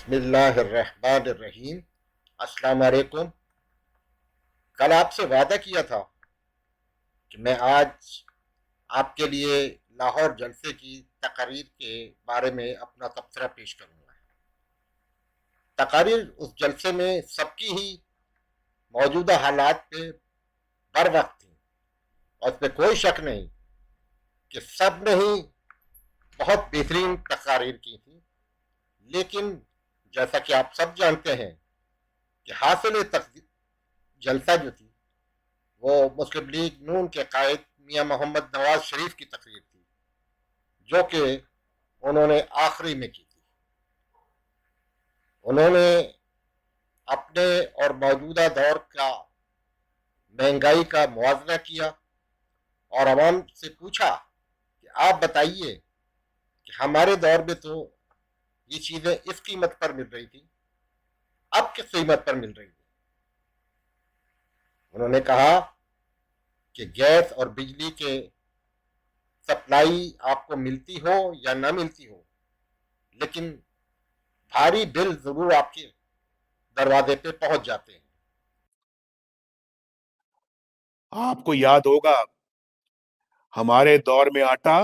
بسم اللہ الرحمن الرحیم۔ السلام علیکم۔ کل آپ سے وعدہ کیا تھا کہ میں آج آپ کے لیے لاہور جلسے کی تقاریر کے بارے میں اپنا تبصرہ پیش کروں گا۔ تقاریر اس جلسے میں سب کی ہی موجودہ حالات پہ بر وقت تھی اور اس میں کوئی شک نہیں کہ سب نے ہی بہت بہترین تقاریر کی تھی، لیکن جیسا کہ آپ سب جانتے ہیں کہ حاصل جلسہ جو تھی وہ مسلم لیگ نون کے قائد میاں محمد نواز شریف کی تقریر تھی، جو کہ انہوں نے آخری میں کی تھی۔ انہوں نے اپنے اور موجودہ دور کا مہنگائی کا موازنہ کیا اور عوام سے پوچھا کہ آپ بتائیے کہ ہمارے دور میں تو یہ چیزیں اس قیمت پر مل رہی تھی، اب کس قیمت پر مل رہی ہے۔ انہوں نے کہا کہ گیس اور بجلی کے سپلائی آپ کو ملتی ہو یا نہ ملتی ہو، لیکن بھاری بل ضرور آپ کے دروازے پہ پہنچ جاتے ہیں۔ آپ کو یاد ہوگا ہمارے دور میں آٹا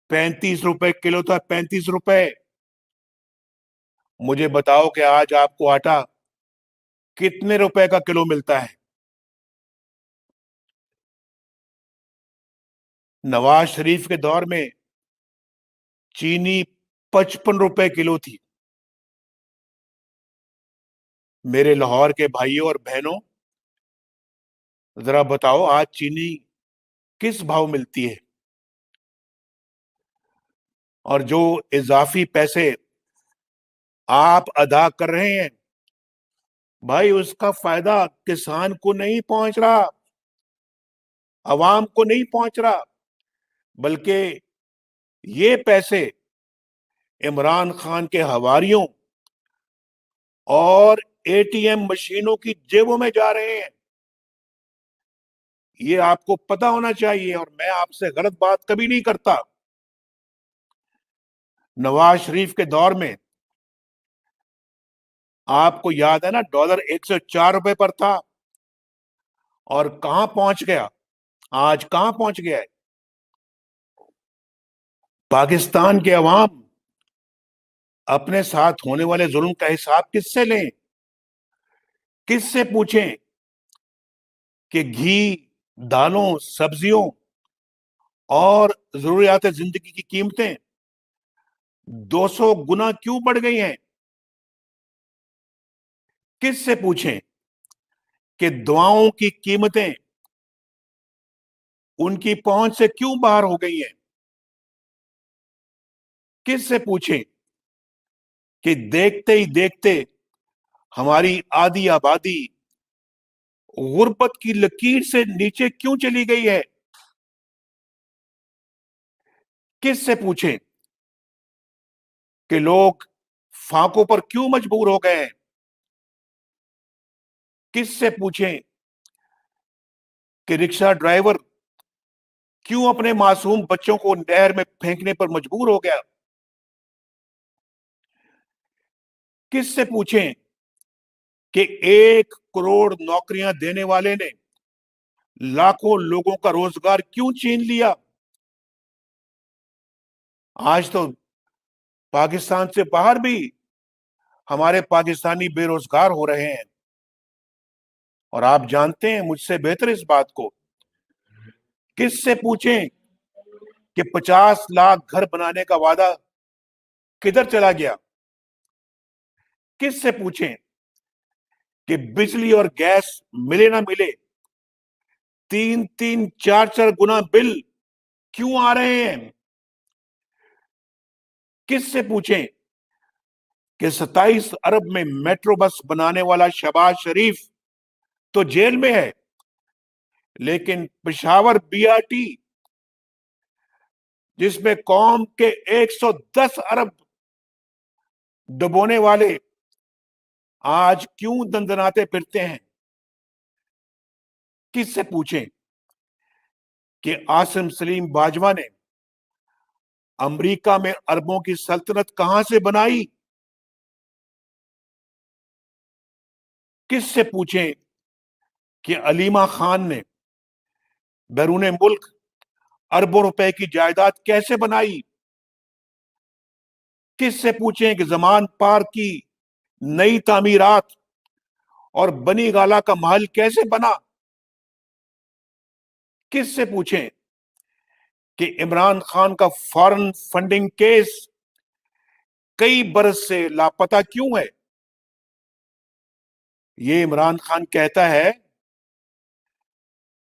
35 روپے کلو تھا، 35 روپے۔ مجھے بتاؤ کہ آج آپ کو آٹا کتنے روپے کا کلو ملتا ہے؟ نواز شریف کے دور میں چینی 55 روپے کلو تھی۔ میرے لاہور کے بھائیوں اور بہنوں، ذرا بتاؤ آج چینی کس بھاؤ ملتی ہے؟ اور جو اضافی پیسے آپ ادا کر رہے ہیں بھائی، اس کا فائدہ کسان کو نہیں پہنچ رہا، عوام کو نہیں پہنچ رہا، بلکہ یہ پیسے عمران خان کے حواریوں اور اے ٹی ایم مشینوں کی جیبوں میں جا رہے ہیں۔ یہ آپ کو پتا ہونا چاہیے، اور میں آپ سے غلط بات کبھی نہیں کرتا۔ نواز شریف کے دور میں آپ کو یاد ہے نا، ڈالر 104 روپے پر تھا، اور کہاں پہنچ گیا؟ آج کہاں پہنچ گیا ہے؟ پاکستان کے عوام اپنے ساتھ ہونے والے ظلم کا حساب کس سے لیں؟ کس سے پوچھیں کہ گھی، دالوں، سبزیوں اور ضروریات زندگی کی قیمتیں 200 گنا کیوں بڑھ گئی ہیں؟ کس سے پوچھیں کہ دواؤں کی قیمتیں ان کی پہنچ سے کیوں باہر ہو گئی ہیں؟ کس سے پوچھیں کہ دیکھتے ہی دیکھتے ہماری آدھی آبادی غربت کی لکیر سے نیچے کیوں چلی گئی ہے؟ کس سے پوچھیں کہ لوگ فاقوں پر کیوں مجبور ہو گئے ہیں؟ کس سے پوچھیں کہ رکشہ ڈرائیور کیوں اپنے معصوم بچوں کو نہر میں پھینکنے پر مجبور ہو گیا؟ کس سے پوچھیں کہ 1 کروڑ نوکریاں دینے والے نے لاکھوں لوگوں کا روزگار کیوں چھین لیا؟ آج تو پاکستان سے باہر بھی ہمارے پاکستانی بے روزگار ہو رہے ہیں، اور آپ جانتے ہیں مجھ سے بہتر اس بات کو۔ کس سے پوچھیں کہ 50 لاکھ گھر بنانے کا وعدہ کدھر چلا گیا؟ کس سے پوچھیں کہ بجلی اور گیس ملے نہ ملے 3 4 گنا بل کیوں آ رہے ہیں؟ کس سے پوچھیں کہ 27 ارب میں میٹرو بس بنانے والا شہباز شریف تو جیل میں ہے، لیکن پشاور بی آر ٹی جس میں قوم کے 110 ارب ڈبونے والے آج کیوں دندناتے پھرتے ہیں؟ کس سے پوچھیں کہ عاصم سلیم باجوہ نے امریکہ میں اربوں کی سلطنت کہاں سے بنائی؟ کس سے پوچھیں کہ علیمہ خان نے بیرون ملک اربوں روپے کی جائیداد کیسے بنائی؟ کس سے پوچھیں کہ زمان پارک کی نئی تعمیرات اور بنی گالا کا محل کیسے بنا؟ کس سے پوچھیں کہ عمران خان کا فارن فنڈنگ کیس کئی برس سے لاپتہ کیوں ہے؟ یہ عمران خان کہتا ہے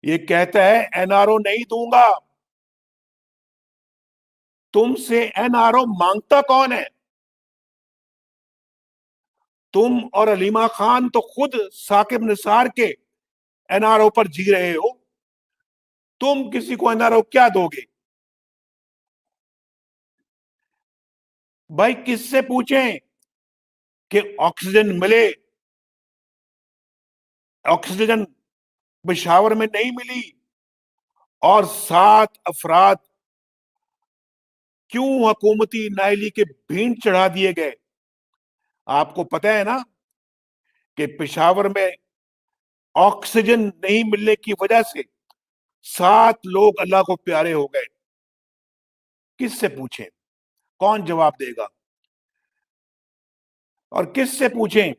این آر او نہیں دوں گا. تم سے این آر او مانگتا کون ہے؟ تم اور علیمہ خان تو خود ثاقب نثار کے این آر او پر جی رہے ہو. تم کسی کو این آر او کیا دو گے؟ بھائی کس سے پوچھیں کہ آکسیجن ملے؟ آکسیجن پشاور میں نہیں ملی اور 7 افراد کیوں حکومتی نااہلی کے بھینٹ چڑھا دیے گئے؟ آپ کو پتہ ہے نا کہ پشاور میں آکسیجن نہیں ملنے کی وجہ سے 7 لوگ اللہ کو پیارے ہو گئے. کس سے پوچھیں؟ کون جواب دے گا؟ اور کس سے پوچھیں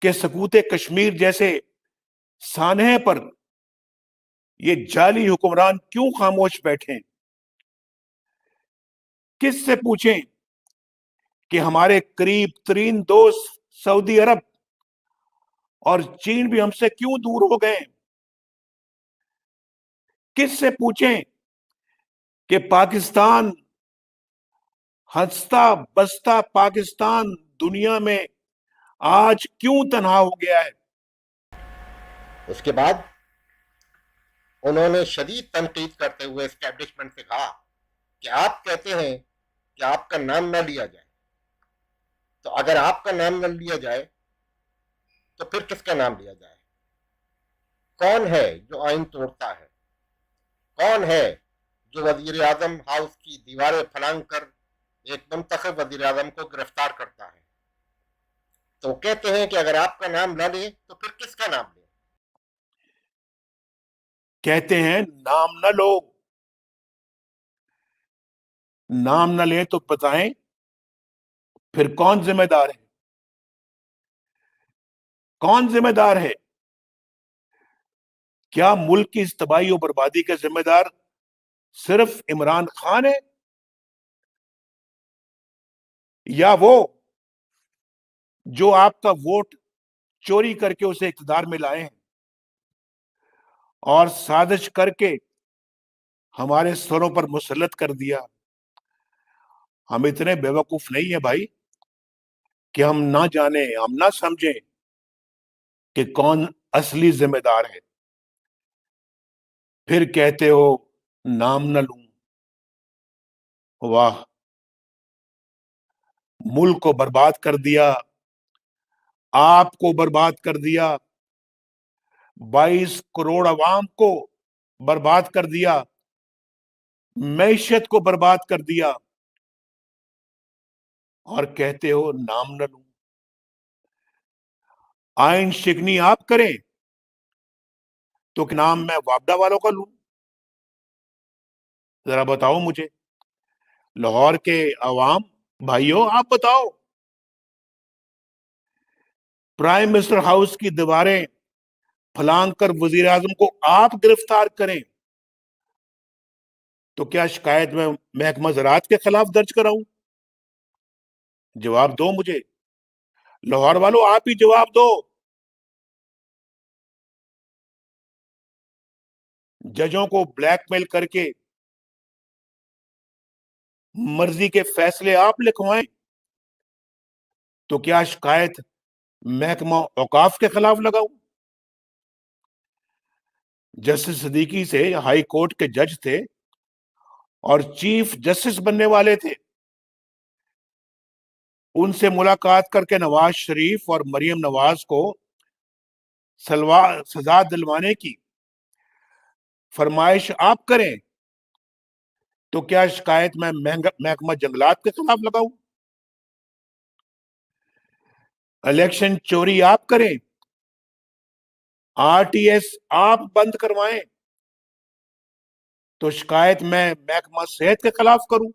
کہ سکوت کشمیر جیسے سانحے پر یہ جعلی حکمران کیوں خاموش بیٹھے؟ کس سے پوچھیں کہ ہمارے قریب ترین دوست سعودی عرب اور چین بھی ہم سے کیوں دور ہو گئے؟ کس سے پوچھیں کہ پاکستان، ہنستا بستا پاکستان دنیا میں آج کیوں تنہا ہو گیا ہے؟ اس کے بعد انہوں نے شدید تنقید کرتے ہوئے اسٹیبلشمنٹ سے کہا کہ آپ کہتے ہیں کہ آپ کا نام نہ لیا جائے، تو اگر آپ کا نام نہ لیا جائے تو پھر کس کا نام لیا جائے؟ کون ہے جو آئین توڑتا ہے؟ کون ہے جو وزیر اعظم ہاؤس کی دیواریں پھلانگ کر ایک منتخب وزیر اعظم کو گرفتار کرتا ہے؟ تو کہتے ہیں کہ اگر آپ کا نام نہ لیں تو پھر کس کا نام لیں؟ کہتے ہیں نام نہ لو. نام نہ لیں تو بتائیں پھر کون ذمہ دار ہے؟ کون ذمہ دار ہے؟ کیا ملک کی اس تباہی و بربادی کا ذمہ دار صرف عمران خان ہے، یا وہ جو آپ کا ووٹ چوری کر کے اسے اقتدار میں لائے ہیں اور سازش کر کے ہمارے سروں پر مسلط کر دیا؟ ہم اتنے بیوقوف نہیں ہیں بھائی کہ ہم نہ جانیں، ہم نہ سمجھیں کہ کون اصلی ذمہ دار ہے. پھر کہتے ہو نام نہ لوں. واہ، ملک کو برباد کر دیا، آپ کو برباد کر دیا، 22 کروڑ عوام کو برباد کر دیا، معیشت کو برباد کر دیا، اور کہتے ہو نام نہ لوں. آئین شکنی آپ کریں تو کہ نام میں وابڈا والوں کا لوں؟ ذرا بتاؤ مجھے، لاہور کے عوام بھائیوں، آپ بتاؤ. پرائم منسٹر ہاؤس کی دیواریں پھلانگ کر وزیر اعظم کو آپ گرفتار کریں تو کیا شکایت میں محکمہ زراعت کے خلاف درج کراؤں؟ جواب دو مجھے، لاہور والوں آپ ہی جواب دو. ججوں کو بلیک میل کر کے مرضی کے فیصلے آپ لکھوائیں تو کیا شکایت محکمہ اوقاف کے خلاف لگاؤں؟ جسٹس صدیقی سے ہائی کورٹ کے جج تھے اور چیف جسٹس بننے والے تھے. ان سے ملاقات کر کے نواز شریف اور مریم نواز کو سزا دلوانے کی فرمائش آپ کریں تو کیا شکایت میں محکمہ جنگلات کے خلاف لگاؤں؟ الیکشن چوری آپ کریں، آر ٹی ایس آپ بند کروائیں، تو شکایت میں محکمہ صحت کے خلاف کروں؟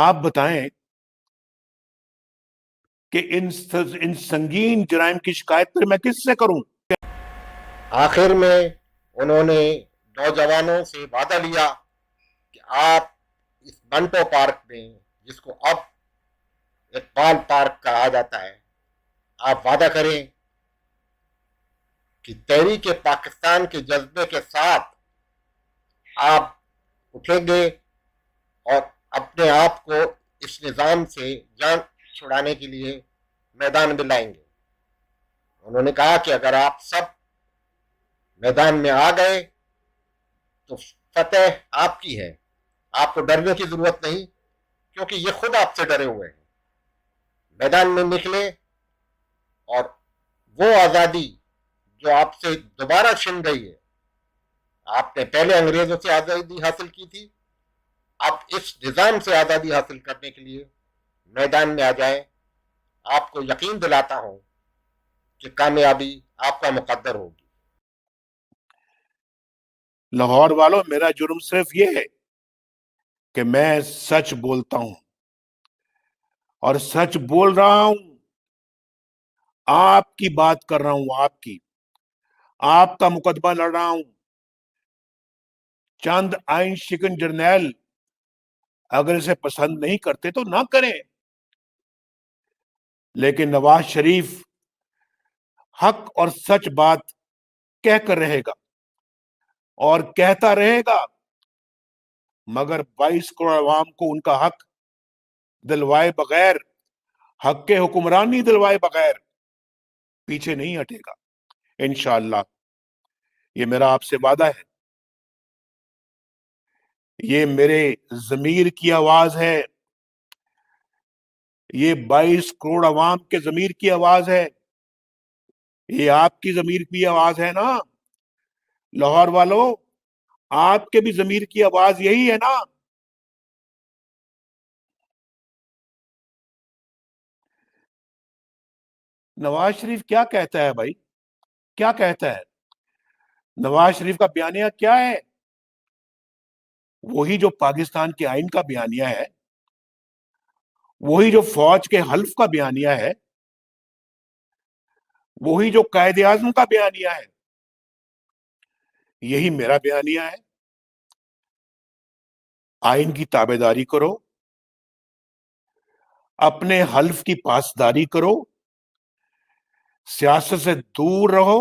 آپ بتائیں کہ ان سنگین جرائم کی شکایت پر میں کس سے کروں؟ آخر میں انہوں نے نوجوانوں سے وعدہ لیا کہ آپ اس منٹو پارک میں، جس کو اب اقبال پارک کہا جاتا ہے، آپ وعدہ کریں کہ تحریک پاکستان کے جذبے کے ساتھ آپ اٹھیں گے اور اپنے آپ کو اس نظام سے جان چھڑانے کے لیے میدان میں لائیں گے۔ انہوں نے کہا کہ اگر آپ سب میدان میں آ گئے تو فتح آپ کی ہے، آپ کو ڈرنے کی ضرورت نہیں، کیونکہ یہ خود آپ سے ڈرے ہوئے ہیں۔ میدان میں نکلے اور وہ آزادی جو آپ سے دوبارہ چھن گئی ہے، آپ نے پہلے انگریزوں سے آزادی حاصل کی تھی، اب اس نظام سے آزادی حاصل کرنے کے لیے میدان میں آ جائیں۔ آپ کو یقین دلاتا ہوں کہ کامیابی آپ کا مقدر ہوگی۔ لاہور والوں، میرا جرم صرف یہ ہے کہ میں سچ بولتا ہوں اور سچ بول رہا ہوں، آپ کی بات کر رہا ہوں، آپ کا مقدمہ لڑ رہا ہوں۔ چند آئین شکن جرنیل اگر اسے پسند نہیں کرتے تو نہ کریں، لیکن نواز شریف حق اور سچ بات کہہ کر رہے گا اور کہتا رہے گا، مگر 22 کروڑ عوام کو ان کا حق دلوائے بغیر، حق کے حکمرانی دلوائے بغیر پیچھے نہیں ہٹے گا انشاءاللہ۔ یہ میرا آپ سے وعدہ ہے، یہ میرے ضمیر کی آواز ہے، یہ 22 کروڑ عوام کے ضمیر کی آواز ہے، یہ آپ کی ضمیر کی آواز ہے نا لاہور والوں، آپ کے بھی ضمیر کی آواز یہی ہے نا۔ نواز شریف کیا کہتا ہے بھائی؟ کیا کہتا ہے؟ نواز شریف کا بیانیہ کیا ہے؟ وہی جو پاکستان کے آئین کا بیانیہ ہے، وہی جو فوج کے حلف کا بیانیہ ہے، وہی جو قائد اعظم کا بیانیہ ہے، یہی میرا بیانیہ ہے۔ آئین کی تابع داری کرو، اپنے حلف کی پاسداری کرو، سیاست سے دور رہو،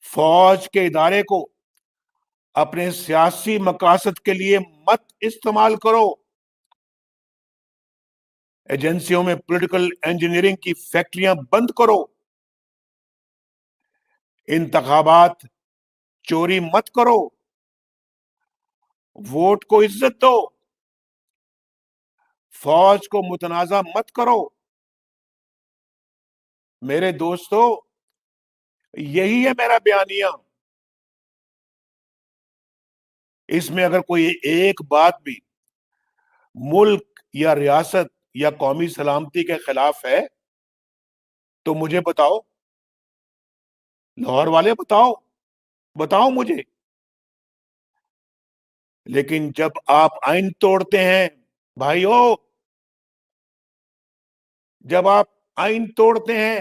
فوج کے ادارے کو اپنے سیاسی مقاصد کے لیے مت استعمال کرو، ایجنسیوں میں پولیٹیکل انجینئرنگ کی فیکٹریاں بند کرو، انتخابات چوری مت کرو، ووٹ کو عزت دو، فوج کو متنازع مت کرو۔ میرے دوستو، یہی ہے میرا بیانیہ۔ اس میں اگر کوئی ایک بات بھی ملک یا ریاست یا قومی سلامتی کے خلاف ہے تو مجھے بتاؤ، لاہور والے بتاؤ مجھے۔ لیکن جب آپ آئین توڑتے ہیں بھائیو، جب آپ آئین توڑتے ہیں،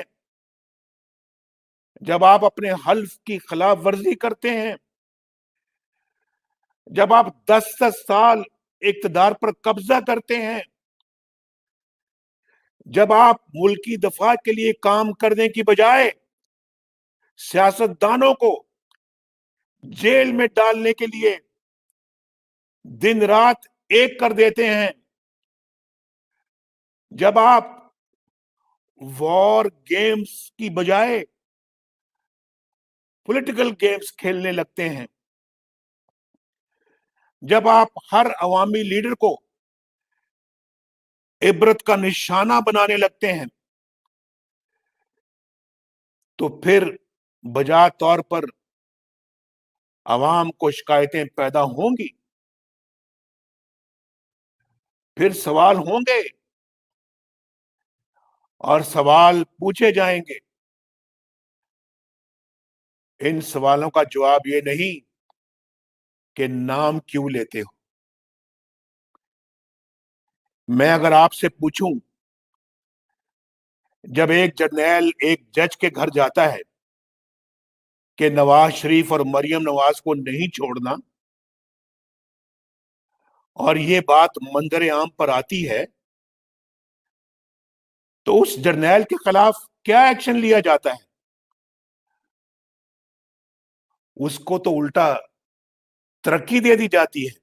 جب آپ اپنے حلف کی خلاف ورزی کرتے ہیں، جب آپ 10 سال اقتدار پر قبضہ کرتے ہیں، جب آپ ملکی دفاع کے لیے کام کرنے کی بجائے سیاستدانوں کو جیل میں ڈالنے کے لیے دن رات ایک کر دیتے ہیں، جب آپ وار گیمز کی بجائے پولیٹیکل گیمز کھیلنے لگتے ہیں، جب آپ ہر عوامی لیڈر کو عبرت کا نشانہ بنانے لگتے ہیں، تو پھر بجا طور پر عوام کو شکایتیں پیدا ہوں گی، پھر سوال ہوں گے اور سوال پوچھے جائیں گے۔ ان سوالوں کا جواب یہ نہیں کہ نام کیوں لیتے ہو۔ میں اگر آپ سے پوچھوں، جب ایک جرنیل ایک جج کے گھر جاتا ہے کہ نواز شریف اور مریم نواز کو نہیں چھوڑنا، اور یہ بات منظر عام پر آتی ہے، تو اس جرنیل کے خلاف کیا ایکشن لیا جاتا ہے؟ اس کو تو الٹا ترقی دے دی جاتی ہے۔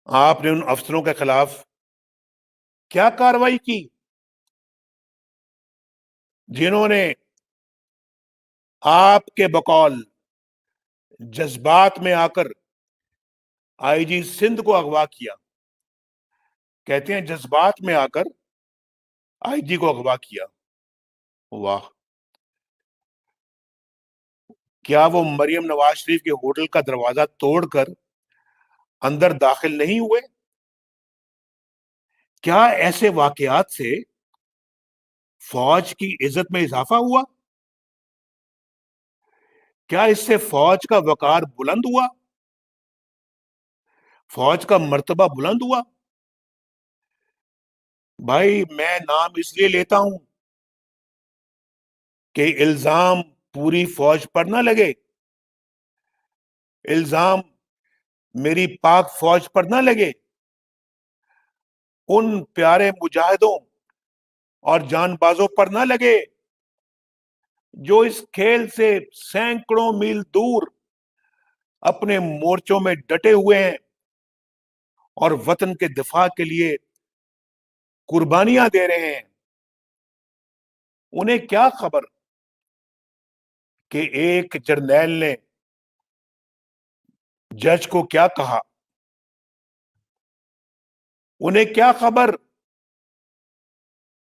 آپ نے ان افسروں کے خلاف کیا کارروائی کی جنہوں نے آپ کے بقول جذبات میں آ کر آئی جی سندھ کو اغوا کیا؟ کہتے ہیں جذبات میں آ کر آئی جی کو اغوا کیا۔ واہ! کیا وہ مریم نواز شریف کے ہوٹل کا دروازہ توڑ کر اندر داخل نہیں ہوئے؟ کیا ایسے واقعات سے فوج کی عزت میں اضافہ ہوا؟ کیا اس سے فوج کا وقار بلند ہوا؟ فوج کا مرتبہ بلند ہوا؟ بھائی، میں نام اس لیے لیتا ہوں کہ الزام پوری فوج پر نہ لگے، الزام میری پاک فوج پر نہ لگے، ان پیارے مجاہدوں اور جان بازوں پر نہ لگے جو اس کھیل سے سینکڑوں میل دور اپنے مورچوں میں ڈٹے ہوئے ہیں اور وطن کے دفاع کے لیے قربانیاں دے رہے ہیں۔ انہیں کیا خبر کہ ایک جرنیل نے جج کو کیا کہا؟ انہیں کیا خبر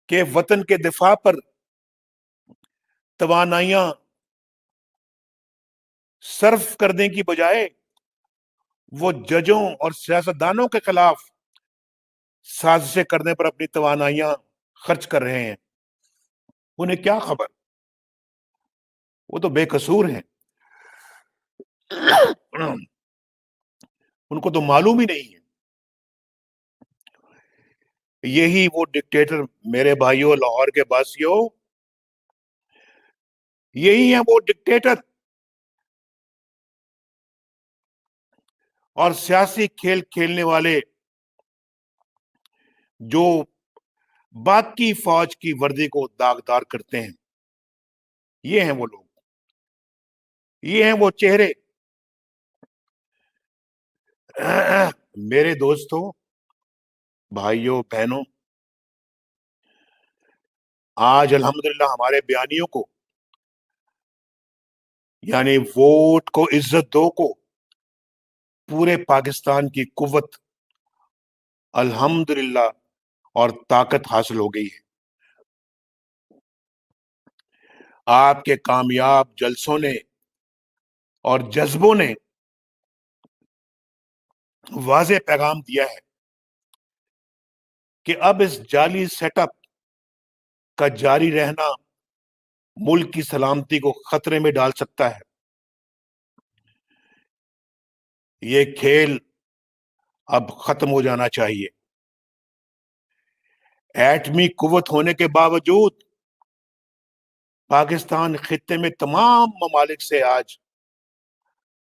کہ وطن کے دفاع پر توانائیاں صرف کرنے کی بجائے وہ ججوں اور سیاستدانوں کے خلاف سازشیں کرنے پر اپنی توانائیاں خرچ کر رہے ہیں؟ انہیں کیا خبر؟ وہ تو بے قصور ہیں، ان کو تو معلوم ہی نہیں ہے۔ یہی وہ ڈکٹیٹر، میرے بھائیوں لاہور کے باسیوں، یہی ہیں وہ ڈکٹیٹر اور سیاسی کھیل کھیلنے والے جو باقی فوج کی وردی کو داغدار کرتے ہیں۔ یہ ہیں وہ لوگ، یہ ہیں وہ چہرے۔ میرے دوستوں، بھائیوں، بہنوں، آج الحمدللہ ہمارے بیانیوں کو، یعنی ووٹ کو عزت دو کو، پورے پاکستان کی قوت الحمدللہ اور طاقت حاصل ہو گئی ہے۔ آپ کے کامیاب جلسوں نے اور جذبوں نے واضح پیغام دیا ہے کہ اب اس جعلی سیٹ اپ کا جاری رہنا ملک کی سلامتی کو خطرے میں ڈال سکتا ہے۔ یہ کھیل اب ختم ہو جانا چاہیے۔ ایٹمی قوت ہونے کے باوجود پاکستان خطے میں تمام ممالک سے آج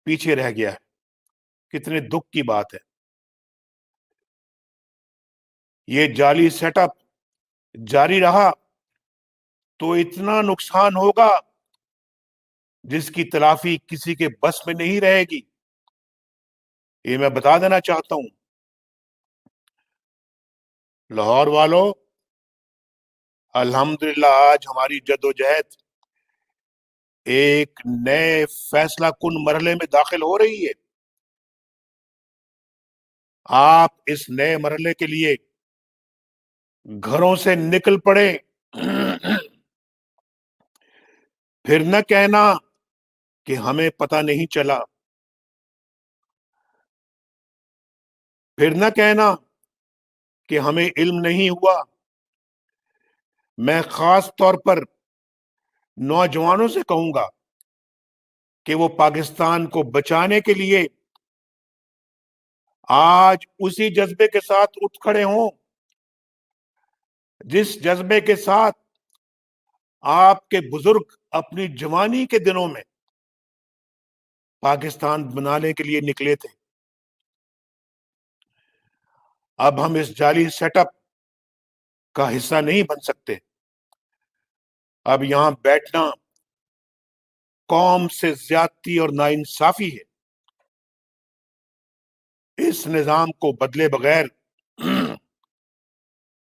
پیچھے رہ گیا ہے۔ کتنے دکھ کی بات ہے۔ یہ جعلی سیٹ اپ جاری رہا تو اتنا نقصان ہوگا جس کی تلافی کسی کے بس میں نہیں رہے گی۔ یہ میں بتا دینا چاہتا ہوں لاہور والوں، الحمدللہ آج ہماری جدوجہد ایک نئے فیصلہ کن مرحلے میں داخل ہو رہی ہے۔ آپ اس نئے مرحلے کے لیے گھروں سے نکل پڑے۔ پھر نہ کہنا کہ ہمیں پتہ نہیں چلا، پھر نہ کہنا کہ ہمیں علم نہیں ہوا۔ میں خاص طور پر نوجوانوں سے کہوں گا کہ وہ پاکستان کو بچانے کے لیے آج اسی جذبے کے ساتھ اٹھ کھڑے ہوں جس جذبے کے ساتھ آپ کے بزرگ اپنی جوانی کے دنوں میں پاکستان بنانے کے لیے نکلے تھے۔ اب ہم اس جعلی سیٹ اپ کا حصہ نہیں بن سکتے۔ اب یہاں بیٹھنا قوم سے زیادتی اور ناانصافی ہے۔ اس نظام کو بدلے بغیر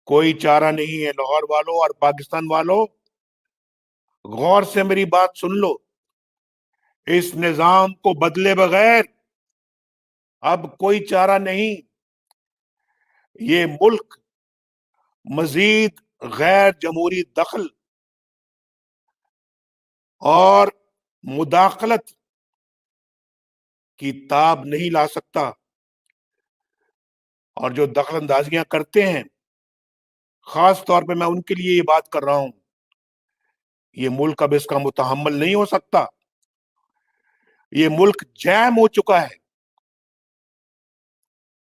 کوئی چارہ نہیں ہے۔ لاہور والوں اور پاکستان والوں، غور سے میری بات سن لو، اس نظام کو بدلے بغیر اب کوئی چارہ نہیں۔ یہ ملک مزید غیر جمہوری دخل اور مداخلت کی تاب نہیں لا سکتا، اور جو دخل اندازیاں کرتے ہیں، خاص طور پہ میں ان کے لیے یہ بات کر رہا ہوں، یہ ملک اب اس کا متحمل نہیں ہو سکتا۔ یہ ملک جیم ہو چکا ہے،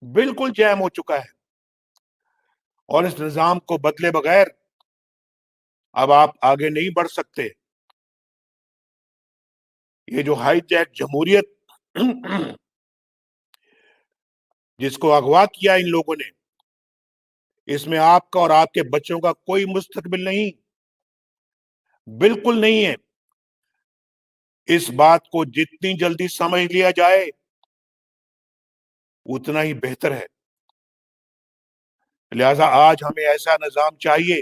بالکل جیم ہو چکا ہے، اور اس نظام کو بدلے بغیر اب آپ آگے نہیں بڑھ سکتے۔ یہ جو ہائی جیک جمہوریت جس کو اغوا کیا ان لوگوں نے، اس میں آپ کا اور آپ کے بچوں کا کوئی مستقبل نہیں، بالکل نہیں ہے۔ اس بات کو جتنی جلدی سمجھ لیا جائے اتنا ہی بہتر ہے۔ لہذا آج ہمیں ایسا نظام چاہیے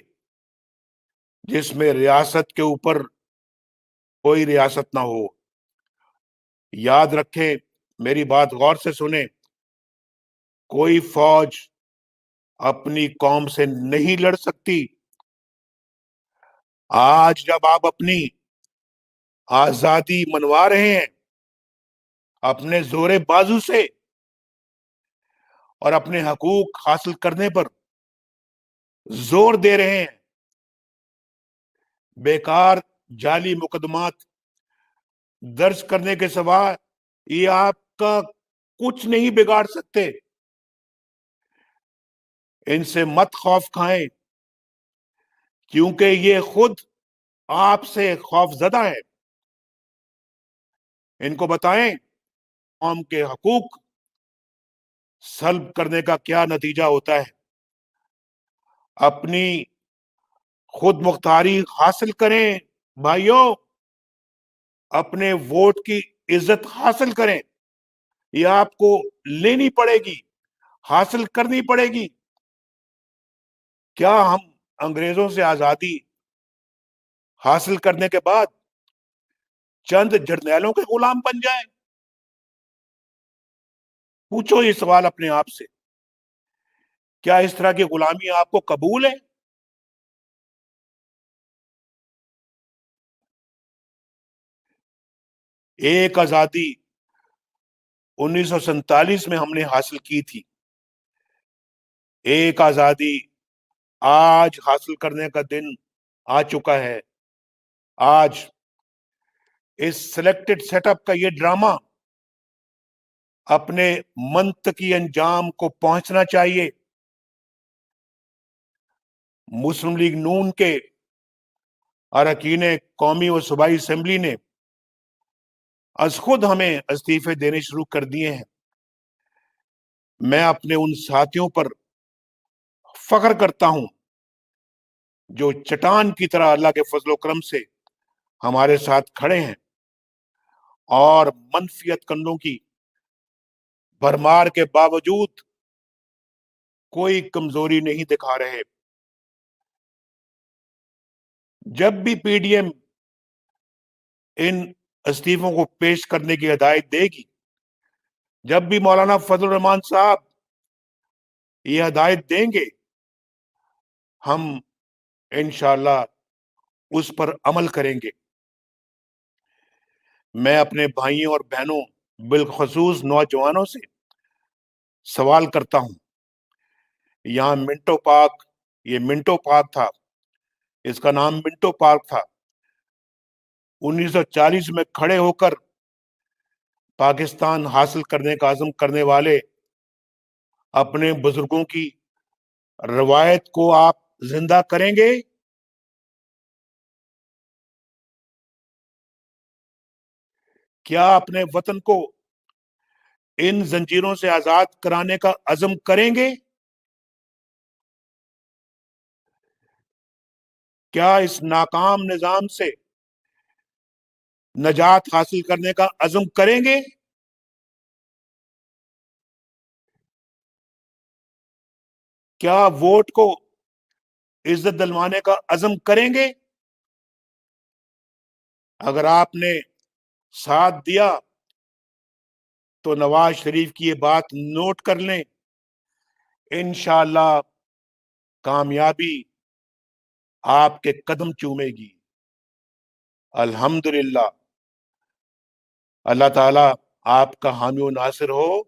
جس میں ریاست کے اوپر کوئی ریاست نہ ہو۔ یاد رکھیں، میری بات غور سے سنیں، کوئی فوج اپنی قوم سے نہیں لڑ سکتی۔ آج جب آپ اپنی آزادی منوا رہے ہیں اپنے زور بازو سے اور اپنے حقوق حاصل کرنے پر زور دے رہے ہیں، بیکار جعلی مقدمات درج کرنے کے سوا یہ آپ کا کچھ نہیں بگاڑ سکتے۔ ان سے مت خوف کھائیں، کیونکہ یہ خود آپ سے خوف زدہ ہے۔ ان کو بتائیں قوم کے حقوق سلب کرنے کا کیا نتیجہ ہوتا ہے۔ اپنی خود مختاری حاصل کریں بھائیوں، اپنے ووٹ کی عزت حاصل کریں، یہ آپ کو لینی پڑے گی، حاصل کرنی پڑے گی۔ کیا ہم انگریزوں سے آزادی حاصل کرنے کے بعد چند جرنیلوں کے غلام بن جائیں؟ پوچھو یہ سوال اپنے آپ سے، کیا اس طرح کی غلامی آپ کو قبول ہے؟ ایک آزادی 1947 میں ہم نے حاصل کی تھی، ایک آزادی آج حاصل کرنے کا دن آ چکا ہے۔ آج اس سلیکٹڈ سیٹ اپ کا یہ ڈرامہ اپنے منطقی انجام کو پہنچنا چاہیے۔ مسلم لیگ نون کے اراکین قومی و صوبائی اسمبلی نے از خود ہمیں استعفے دینے شروع کر دیے ہیں۔ میں اپنے ان ساتھیوں پر فخر کرتا ہوں جو چٹان کی طرح اللہ کے فضل و کرم سے ہمارے ساتھ کھڑے ہیں اور منفیت کنڈوں کی بھرمار کے باوجود کوئی کمزوری نہیں دکھا رہے۔ جب بھی پی ڈی ایم ان استعفوں کو پیش کرنے کی ہدایت دے گی، جب بھی مولانا فضل الرحمان صاحب یہ ہدایت دیں گے، ہم انشاءاللہ اس پر عمل کریں گے۔ میں اپنے بھائیوں اور بہنوں بالخصوص نوجوانوں سے سوال کرتا ہوں. یہاں منٹو پارک، یہ منٹو پارک تھا، اس کا نام منٹو پارک تھا. 1940 میں کھڑے ہو کر پاکستان حاصل کرنے کا عزم کرنے والے اپنے بزرگوں کی روایت کو آپ زندہ کریں گے؟ کیا اپنے وطن کو ان زنجیروں سے آزاد کرانے کا عزم کریں گے؟ کیا اس ناکام نظام سے نجات حاصل کرنے کا عزم کریں گے؟ کیا ووٹ کو عزت دلوانے کا عزم کریں گے؟ اگر آپ نے ساتھ دیا تو نواز شریف کی یہ بات نوٹ کر لیں، انشاءاللہ کامیابی آپ کے قدم چومے گی. الحمدللہ. اللہ تعالیٰ آپ کا حامی و ناصر ہو.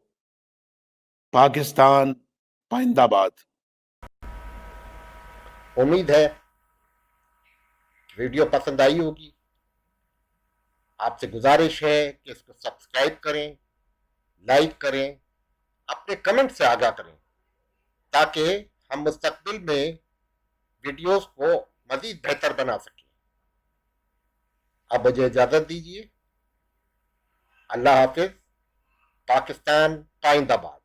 پاکستان پائندہ آباد. امید ہے ویڈیو پسند آئی ہوگی. آپ سے گزارش ہے کہ اس کو سبسکرائب کریں، لائک کریں، اپنے کمنٹ سے آگاہ کریں تاکہ ہم مستقبل میں ویڈیوز کو مزید بہتر بنا سکیں. اب مجھے اجازت دیجیے. اللہ حافظ. پاکستان پائندہ باد.